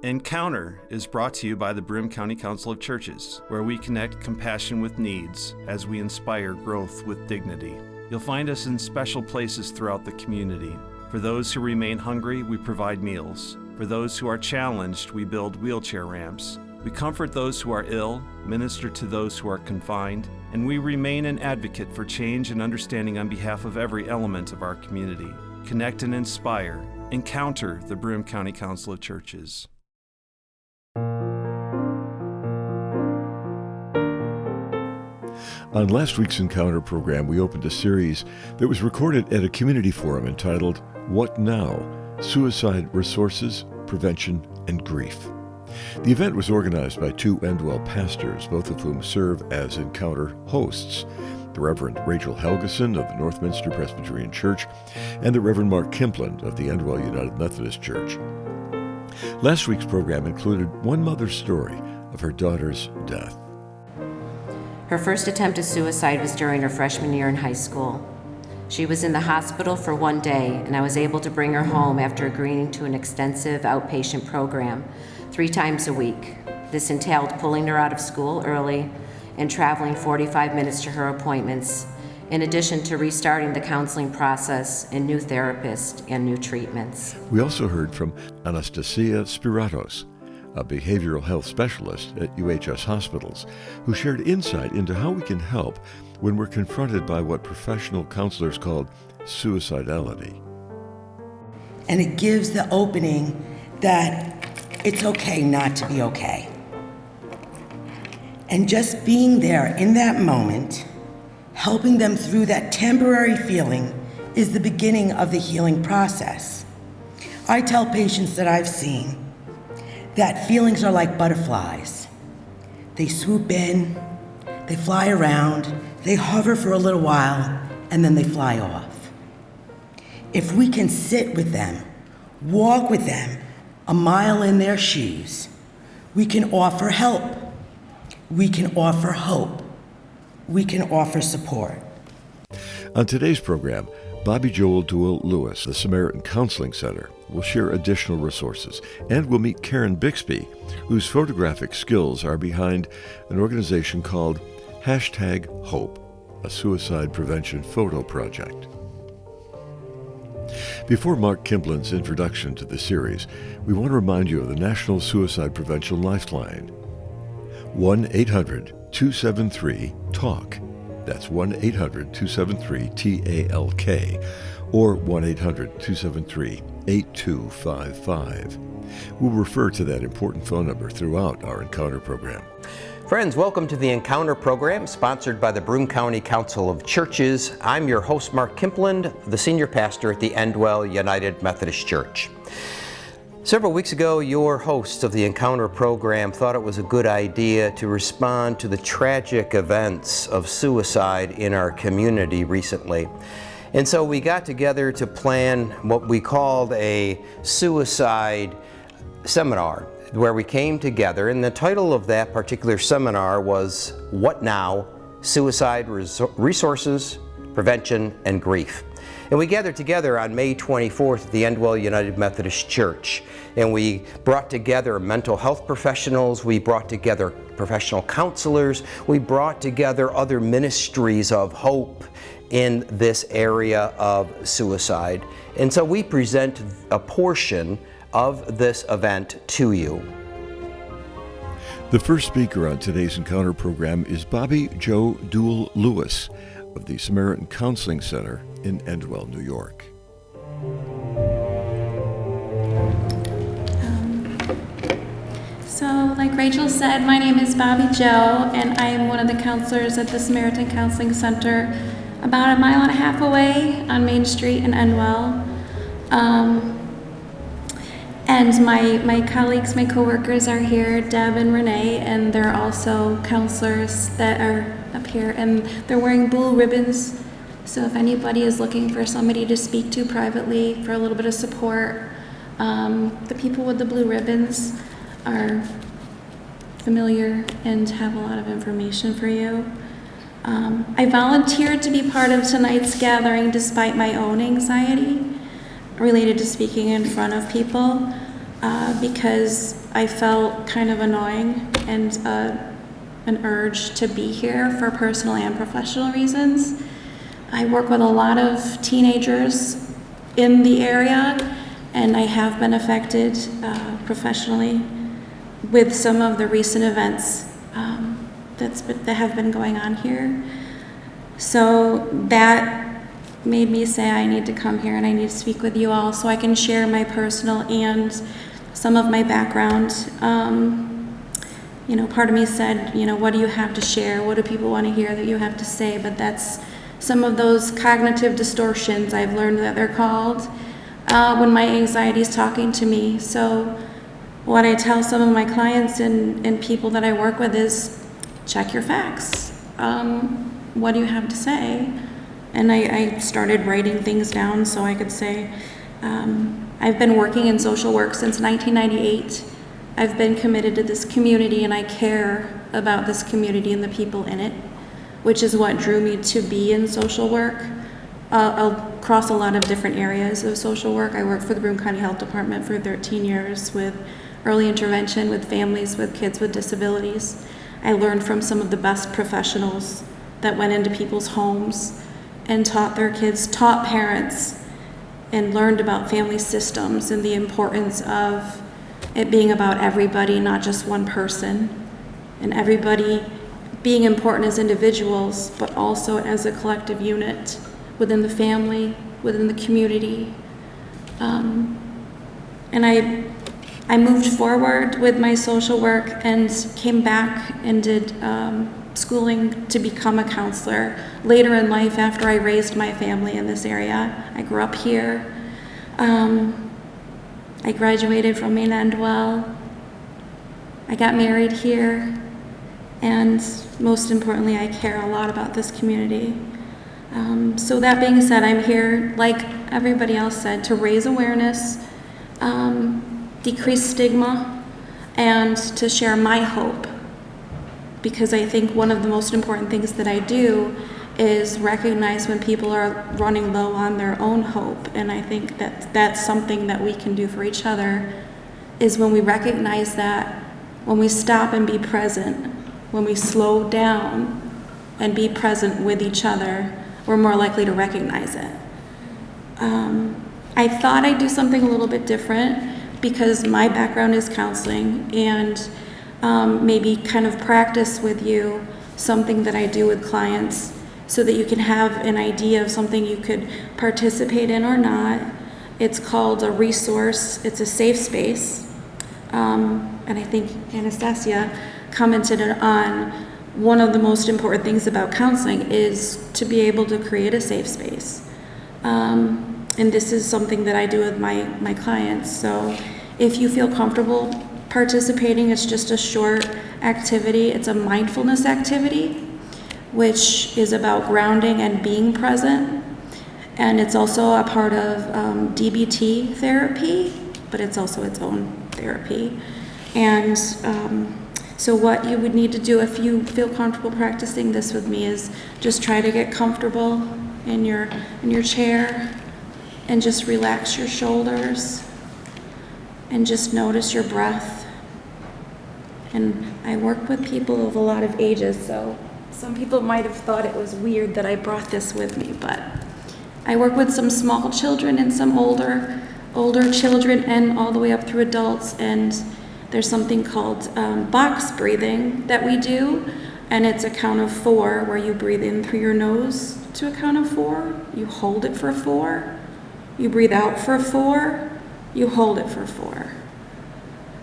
Encounter is brought to you by the Broome County Council of Churches, where we connect compassion with needs as we inspire growth with dignity. You'll find us in special places throughout the community. For those who remain hungry, we provide meals. For those who are challenged, we build wheelchair ramps. We comfort those who are ill, minister to those who are confined, and we remain an advocate for change and understanding on behalf of every element of our community. Connect and inspire. Encounter the Broome County Council of Churches. On last week's Encounter program, we opened a series that was recorded at a community forum entitled, What Now? Suicide Resources, Prevention, and Grief. The event was organized by two Endwell pastors, both of whom serve as Encounter hosts, the Reverend Rachel Helgeson of the Northminster Presbyterian Church and the Reverend Mark Kimpland of the Endwell United Methodist Church. Last week's program included one mother's story of her daughter's death. Her first attempt at suicide was during her freshman year in high school. She was in the hospital for one day, and I was able to bring her home after agreeing to an extensive outpatient program 3 times a week. This entailed pulling her out of school early and traveling 45 minutes to her appointments, in addition to restarting the counseling process and new therapists and new treatments. We also heard from Anastasia Spiratos, a behavioral health specialist at UHS hospitals, who shared insight into how we can help when we're confronted by what professional counselors called suicidality. And it gives the opening that it's okay not to be okay. And just being there in that moment, helping them through that temporary feeling, is the beginning of the healing process. I tell patients that I've seen that feelings are like butterflies. They swoop in, they fly around, they hover for a little while, and then they fly off. If we can sit with them, walk with them a mile in their shoes, we can offer help, we can offer hope, we can offer support. On today's program, Bobbi Jo Deuel-Lewis, the Samaritan Counseling Center, will share additional resources, and we'll meet Karen Bixby, whose photographic skills are behind an organization called #Hope, a suicide prevention photo project. Before Mark Kimpland's introduction to the series, we want to remind you of the National Suicide Prevention Lifeline. 1-800-273-TALK. That's 1-800-273-TALK or 1-800-273-8255. We'll refer to that important phone number throughout our Encounter program. Friends, welcome to the Encounter program, sponsored by the Broome County Council of Churches. I'm your host, Mark Kimpland, the senior pastor at the Endwell United Methodist Church. Several weeks ago, your hosts of the Encounter program thought it was a good idea to respond to the tragic events of suicide in our community recently. And so we got together to plan what we called a suicide seminar, where we came together, and the title of that particular seminar was What Now? Suicide Resources, Prevention, and Grief. And we gathered together on May 24th at the Endwell United Methodist Church, and we brought together mental health professionals, we brought together professional counselors, we brought together other ministries of hope in this area of suicide. And so we present a portion of this event to you. The first speaker on today's Encounter program is Bobbi Jo Deuel-Lewis of the Samaritan Counseling Center in Endwell, New York. So, like Rachel said, my name is Bobbi Jo, and I am one of the counselors at the Samaritan Counseling Center, about 1.5 miles away on Main Street in Endwell. And my colleagues, my coworkers are here, Deb and Renee, and they're also counselors that are up here, and they're wearing blue ribbons. So if anybody is looking for somebody to speak to privately for a little bit of support, the people with the blue ribbons are familiar and have a lot of information for you. I volunteered to be part of tonight's gathering despite my own anxiety related to speaking in front of people. because I felt kind of annoying and an urge to be here for personal and professional reasons. I work with a lot of teenagers in the area, and I have been affected professionally with some of the recent events that have been going on here. So that made me say I need to come here and I need to speak with you all so I can share my personal and some of my background. Part of me said, what do you have to share? What do people want to hear that you have to say? But that's some of those cognitive distortions I've learned that they're called when my anxiety is talking to me. So what I tell some of my clients and people that I work with is check your facts. What do you have to say? And I started writing things down so I could say, I've been working in social work since 1998. I've been committed to this community and I care about this community and the people in it, which is what drew me to be in social work across a lot of different areas of social work. I worked for the Broome County Health Department for 13 years with early intervention with families with kids with disabilities. I learned from some of the best professionals that went into people's homes and taught their kids, taught parents, and learned about family systems and the importance of it being about everybody, not just one person, and everybody being important as individuals, but also as a collective unit within the family, within the community. And I moved forward with my social work and came back and did schooling to become a counselor later in life after I raised my family in this area. I grew up here. I graduated from Maine Endwell. I got married here. And most importantly, I care a lot about this community. So that being said, I'm here, like everybody else said, to raise awareness, decrease stigma, and to share my hope. Because I think one of the most important things that I do is recognize when people are running low on their own hope. And I think that that's something that we can do for each other, is when we recognize that, when we stop and be present, when we slow down and be present with each other, we're more likely to recognize it. I thought I'd do something a little bit different because my background is counseling, and maybe kind of practice with you something that I do with clients so that you can have an idea of something you could participate in or not. It's called a resource. It's a safe space. And I think Anastasia commented on one of the most important things about counseling is to be able to create a safe space. And this is something that I do with my clients. So if you feel comfortable participating, it's just a short activity. It's a mindfulness activity, which is about grounding and being present. And it's also a part of DBT therapy, but it's also its own therapy. And so what you would need to do if you feel comfortable practicing this with me is just try to get comfortable in your chair and just relax your shoulders and just notice your breath. And I work with people of a lot of ages, so some people might have thought it was weird that I brought this with me, but I work with some small children and some older children and all the way up through adults, and there's something called box breathing that we do, and it's a count of 4 where you breathe in through your nose to a count of 4, you hold it for 4, you breathe out for 4, you hold it for 4.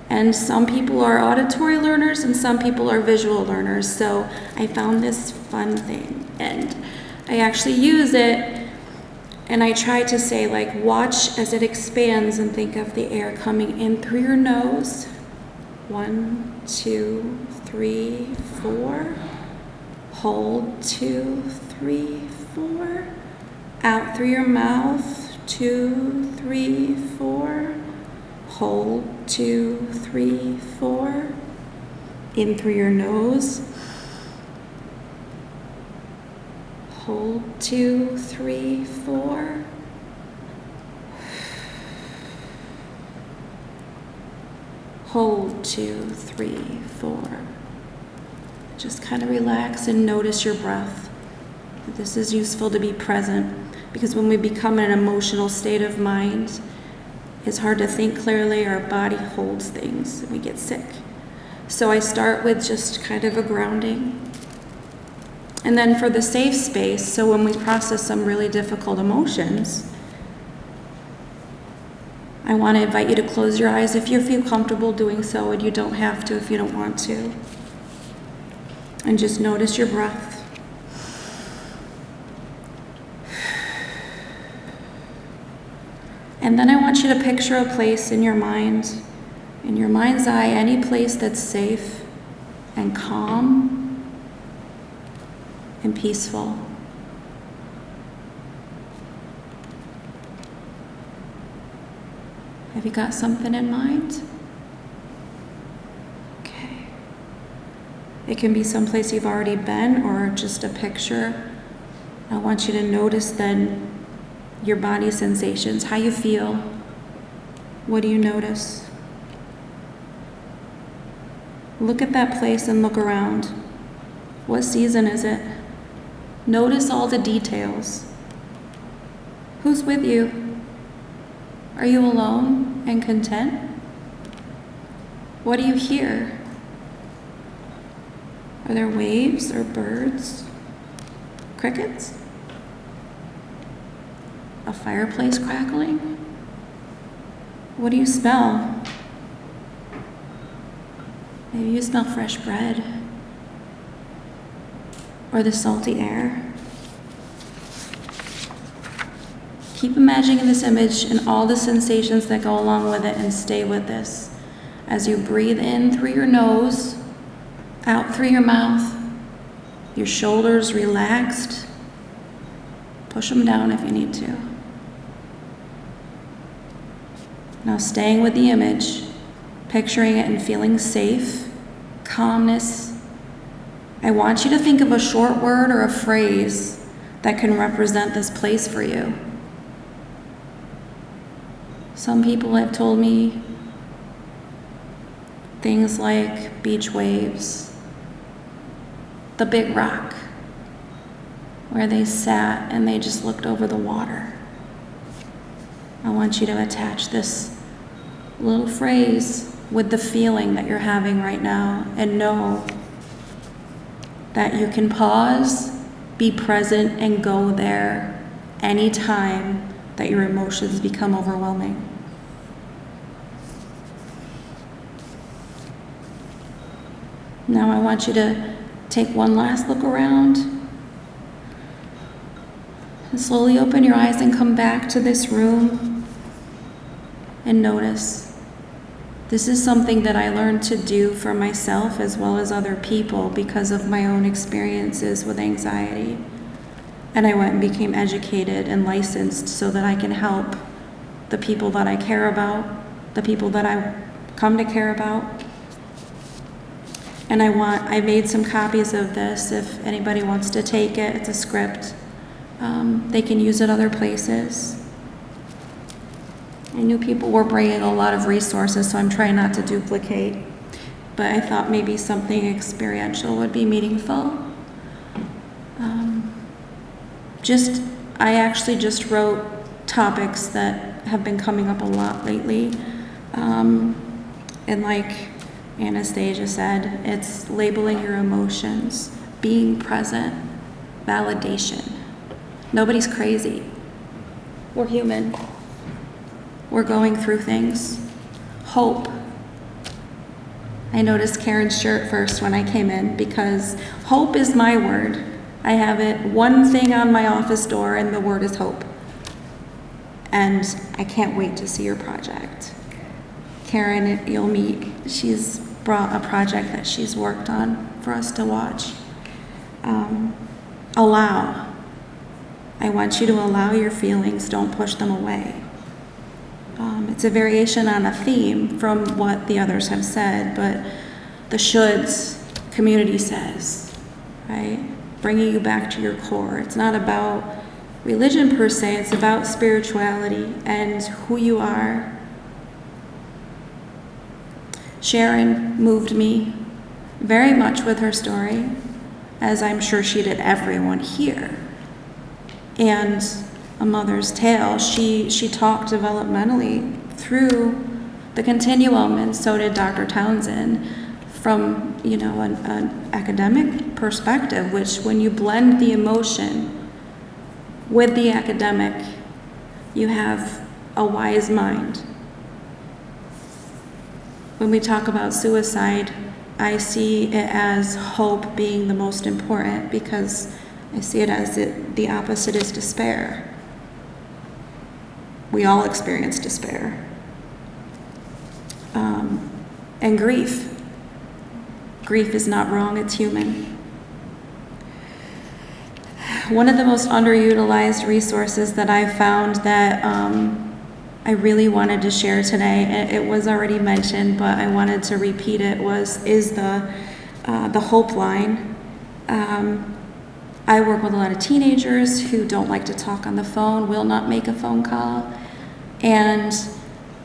And some people are auditory learners and some people are visual learners, so I found this fun thing and I actually use it, and I try to say, like, watch as it expands and think of the air coming in through your nose. 1, 2, 3, 4. Hold 2, 3, 4. Out through your mouth. 2, 3, 4. Hold 2, 3, 4. In through your nose. Hold 2, 3, 4. Hold 2, 3, 4. Just kind of relax and notice your breath. This is useful to be present because when we become in an emotional state of mind, it's hard to think clearly. Our body holds things and we get sick. So I start with just kind of a grounding. And then for the safe space, so when we process some really difficult emotions, I want to invite you to close your eyes if you feel comfortable doing so, and you don't have to if you don't want to. And just notice your breath. And then I want you to picture a place in your mind, in your mind's eye, any place that's safe and calm and peaceful. Have you got something in mind? Okay. It can be someplace you've already been or just a picture. I want you to notice then your body sensations, how you feel. What do you notice? Look at that place and look around. What season is it? Notice all the details. Who's with you? Are you alone and content? What do you hear? Are there waves or birds? Crickets? A fireplace crackling? What do you smell? Maybe you smell fresh bread or the salty air. Keep imagining this image and all the sensations that go along with it, and stay with this. As you breathe in through your nose, out through your mouth, your shoulders relaxed. Push them down if you need to. Now staying with the image, picturing it and feeling safe, calmness. I want you to think of a short word or a phrase that can represent this place for you. Some people have told me things like beach waves, the big rock, where they sat and they just looked over the water. I want you to attach this little phrase with the feeling that you're having right now, and know that you can pause, be present, and go there anytime that your emotions become overwhelming. Now I want you to take one last look around and slowly open your eyes and come back to this room and notice. This is something that I learned to do for myself as well as other people because of my own experiences with anxiety. And I went and became educated and licensed so that I can help the people that I care about, the people that I come to care about. And I made some copies of this if anybody wants to take it. It's a script. They can use it other places. I knew people were bringing a lot of resources, so I'm trying not to duplicate. But I thought maybe something experiential would be meaningful. I actually just wrote topics that have been coming up a lot lately. And like Anastasia said, it's labeling your emotions, being present, validation. Nobody's crazy. We're human. We're going through things. Hope. I noticed Karen's shirt first when I came in because hope is my word. I have it one thing on my office door, and the word is hope. And I can't wait to see your project. Karen, you'll meet. She's brought a project that she's worked on for us to watch. Allow. I want you to allow your feelings, don't push them away. It's a variation on a theme from what the others have said, but the shoulds, community says, right? Bringing you back to your core. It's not about religion per se, it's about spirituality and who you are. Sharon moved me very much with her story, as I'm sure she did everyone here. And A Mother's Tale, she talked developmentally through the continuum, and so did Dr. Townsend, from an academic perspective, which when you blend the emotion with the academic, you have a wise mind. When we talk about suicide, I see it as hope being the most important, because I see it as the opposite is despair. We all experience despair. And grief. Grief is not wrong, it's human. One of the most underutilized resources that I found that I really wanted to share today, and it was already mentioned, but I wanted to repeat it, is the Hope Line. I work with a lot of teenagers who don't like to talk on the phone, will not make a phone call, and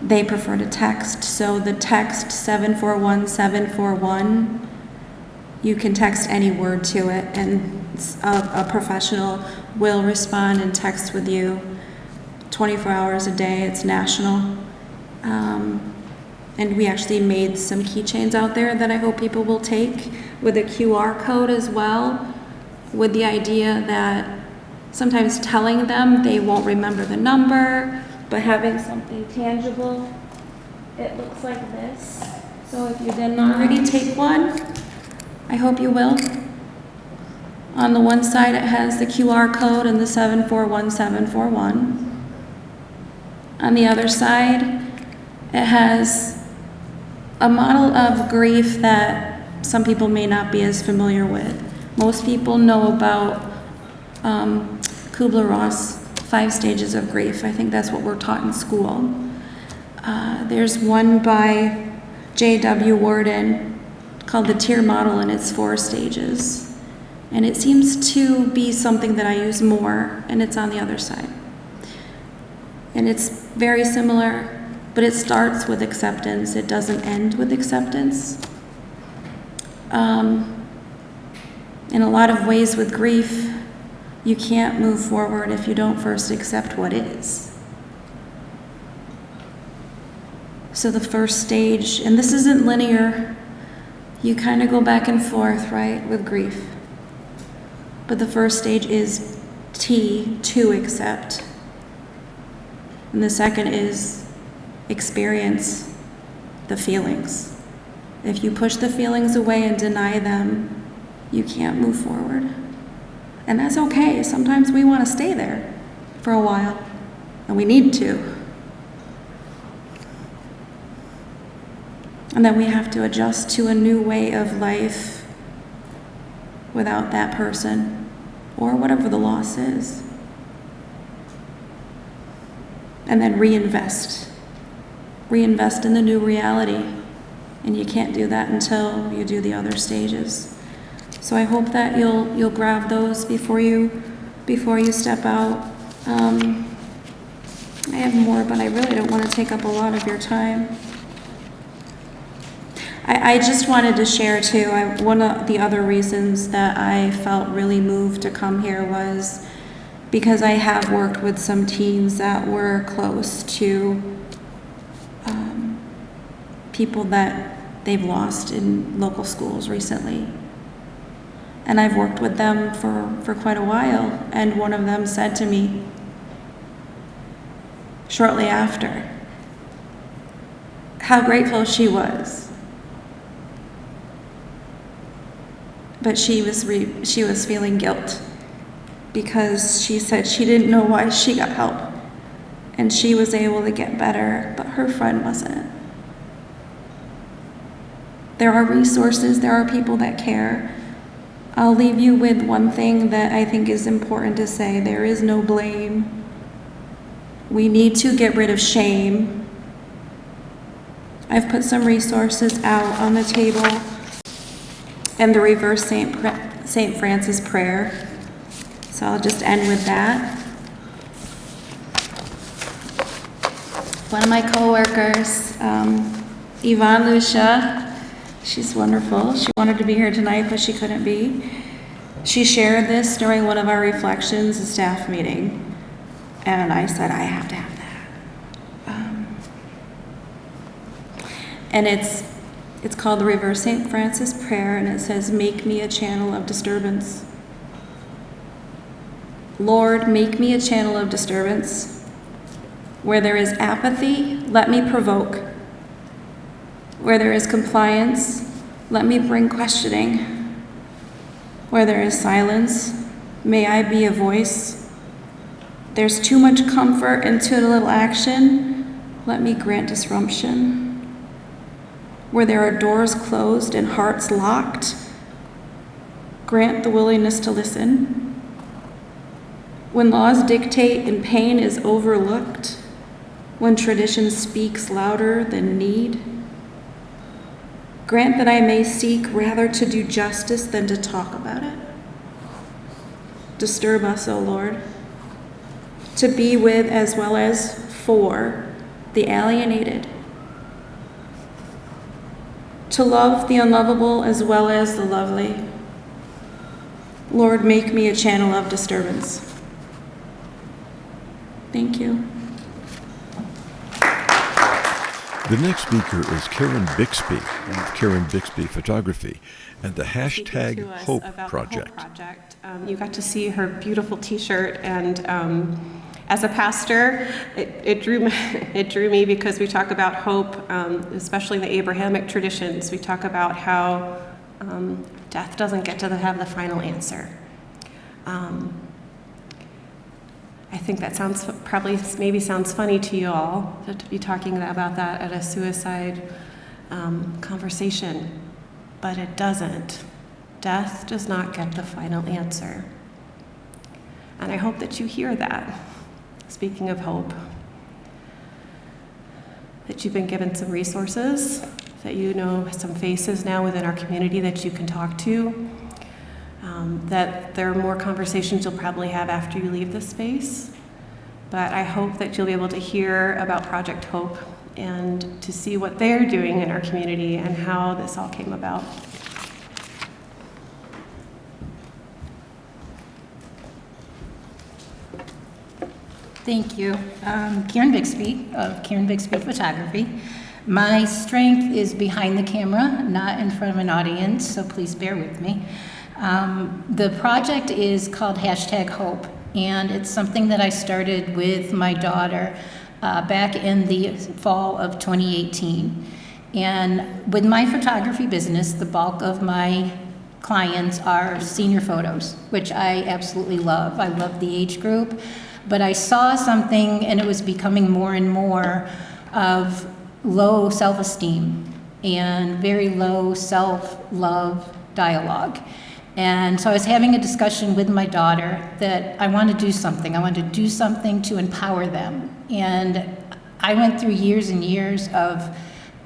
they prefer to text. So the text 741-741, you can text any word to it, and a professional will respond and text with you 24 hours a day. It's national. And we actually made some keychains out there that I hope people will take with a QR code as well, with the idea that sometimes telling them they won't remember the number, but having something tangible. It looks like this. So if you didn't already take one, I hope you will. On the one side, it has the QR code and the 741-741. On the other side, it has a model of grief that some people may not be as familiar with. Most people know about Kubler-Ross 5 stages of grief. I think that's what we're taught in school. There's one by J.W. Warden called the Tear Model, and it's 4 stages. And it seems to be something that I use more, and it's on the other side. And it's very similar, but it starts with acceptance. It doesn't end with acceptance. In a lot of ways with grief, you can't move forward if you don't first accept what is. So the first stage, and this isn't linear, you kind of go back and forth, right, with grief. But the first stage is T, to accept. And the second is experience the feelings. If you push the feelings away and deny them, you can't move forward. And that's okay. Sometimes we want to stay there for a while, and we need to. And then we have to adjust to a new way of life without that person or whatever the loss is. And then reinvest in the new reality. And you can't do that until you do the other stages. So I hope that you'll grab those before you step out. I have more, but I really don't want to take up a lot of your time. I just wanted to share too, one of the other reasons that I felt really moved to come here was because I have worked with some teens that were close to people that they've lost in local schools recently. And I've worked with them for quite a while, and one of them said to me shortly after how grateful she was. But she was feeling guilt because she said she didn't know why she got help, and she was able to get better, but her friend wasn't. There are resources, there are people that care. I'll leave you with one thing that I think is important to say. There is no blame. We need to get rid of shame. I've put some resources out on the table, and the reverse St. Francis prayer. So I'll just end with that. One of my coworkers Yvonne Lucia, she's wonderful. She wanted to be here tonight, but she couldn't be. She shared this during one of our reflections, a staff meeting, and I said, I have to have that. And it's called the Reverse St. Francis Prayer, and it says, make me a channel of disturbance. Lord, make me a channel of disturbance. Where there is apathy, let me provoke. Where there is compliance, let me bring questioning. Where there is silence, may I be a voice. There's too much comfort and too little action, let me grant disruption. Where there are doors closed and hearts locked, grant the willingness to listen. When laws dictate and pain is overlooked, when tradition speaks louder than need, grant that I may seek rather to do justice than to talk about it. Disturb us, O Lord, to be with as well as for the alienated, to love the unlovable as well as the lovely. Lord, make me a channel of disturbance. Thank you. The next speaker is Karen Bixby of Karen Bixby Photography and the hashtag Hope Project. You got to see her beautiful T-shirt, and as a pastor, it drew me because we talk about hope, especially in the Abrahamic traditions. We talk about how death doesn't get to have the final answer. I think that maybe sounds funny to you all to be talking about that at a suicide conversation, but it doesn't. Death does not get the final answer. And I hope that you hear that. Speaking of hope, that you've been given some resources, that you know some faces now within our community that you can talk to, that there are more conversations you'll probably have after you leave this space. But I hope that you'll be able to hear about Project Hope and to see what they're doing in our community and how this all came about. Thank you. Karen Bixby of Karen Bixby Photography. My strength is behind the camera, not in front of an audience, so please bear with me. The project is called hashtag Hope, and it's something that I started with my daughter back in the fall of 2018. And with my photography business, the bulk of my clients are senior photos, which I absolutely love. I love the age group. But I saw something, and it was becoming more and more of low self-esteem and very low self-love dialogue. And so I was having a discussion with my daughter that I want to do something. I want to do something to empower them. And I went through years and years of,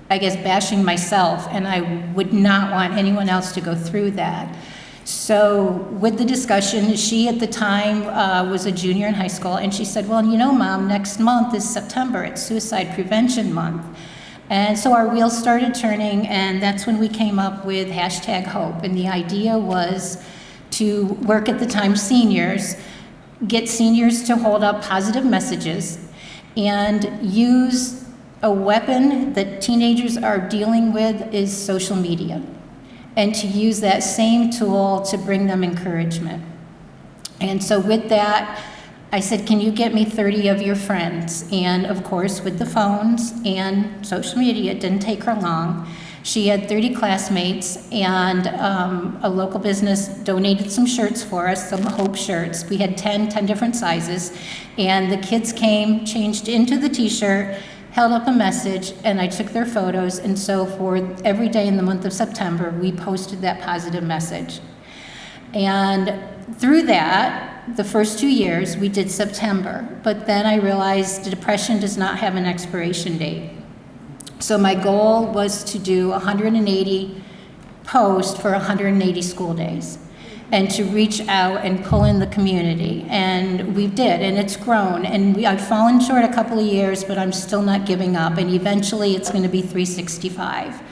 I guess, bashing myself, and I would not want anyone else to go through that. So with the discussion, she at the time was a junior in high school, and she said, well, you know, Mom, next month is September. It's Suicide Prevention Month. And so our wheels started turning, and that's when we came up with hashtag Hope. And the idea was to work at the time seniors, get seniors to hold up positive messages, and use a weapon that teenagers are dealing with is social media, and to use that same tool to bring them encouragement. And so with that, I said, can you get me 30 of your friends? And of course, with the phones and social media, it didn't take her long. She had 30 classmates, and a local business donated some shirts for us, some Hope shirts. We had 10 different sizes, and the kids came, changed into the t-shirt, held up a message, and I took their photos. And so for every day in the month of September, we posted that positive message. And through that, the first 2 years, we did September, but then I realized depression does not have an expiration date. So my goal was to do 180 posts for 180 school days. and to reach out and pull in the community. And we did, and it's grown. And I've fallen short a couple of years, but I'm still not giving up. And eventually it's going to be 365.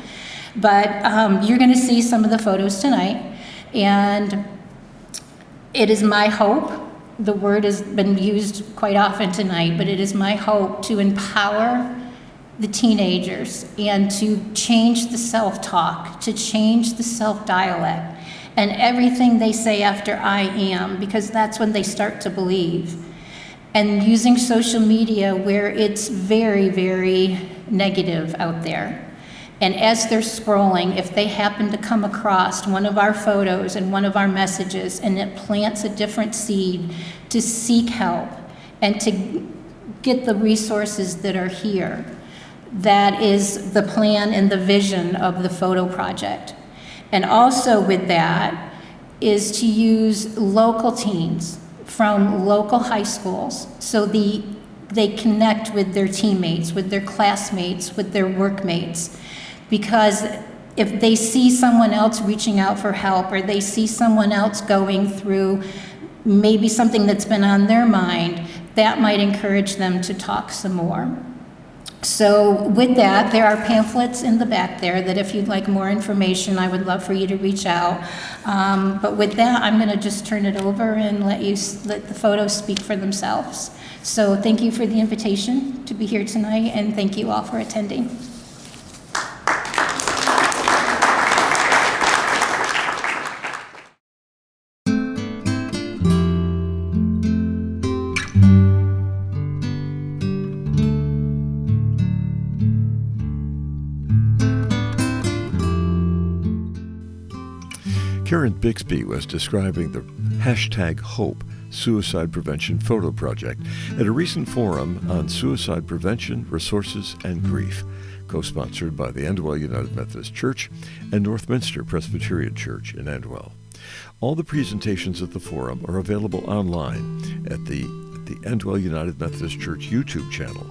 But you're going to see some of the photos tonight. And it is my hope, the word has been used quite often tonight, but it is my hope to empower the teenagers and to change the self-talk, to change the self-dialect, and everything they say after I am, because that's when they start to believe. And using social media where it's very, very negative out there. And as they're scrolling, if they happen to come across one of our photos and one of our messages, and it plants a different seed to seek help and to get the resources that are here, that is the plan and the vision of the photo project. And also with that is to use local teens from local high schools so they connect with their teammates, with their classmates, with their workmates. Because if they see someone else reaching out for help, or they see someone else going through maybe something that's been on their mind, that might encourage them to talk some more. So with that, there are pamphlets in the back there that if you'd like more information, I would love for you to reach out. But with that, I'm going to just turn it over and let the photos speak for themselves. So thank you for the invitation to be here tonight, and thank you all for attending. Karen Bixby was describing the #Hope Suicide Prevention Photo Project at a recent forum on suicide prevention, resources, and grief, co-sponsored by the Endwell United Methodist Church and Northminster Presbyterian Church in Endwell. All the presentations at the forum are available online at the Endwell United Methodist Church YouTube channel.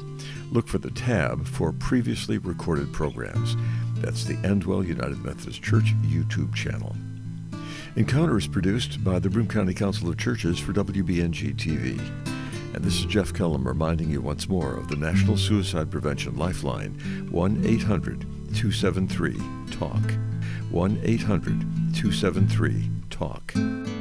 Look for the tab for previously recorded programs. That's the Endwell United Methodist Church YouTube channel. Encounter is produced by the Broome County Council of Churches for WBNG-TV. And this is Jeff Kellam reminding you once more of the National Suicide Prevention Lifeline, 1-800-273-TALK. 1-800-273-TALK.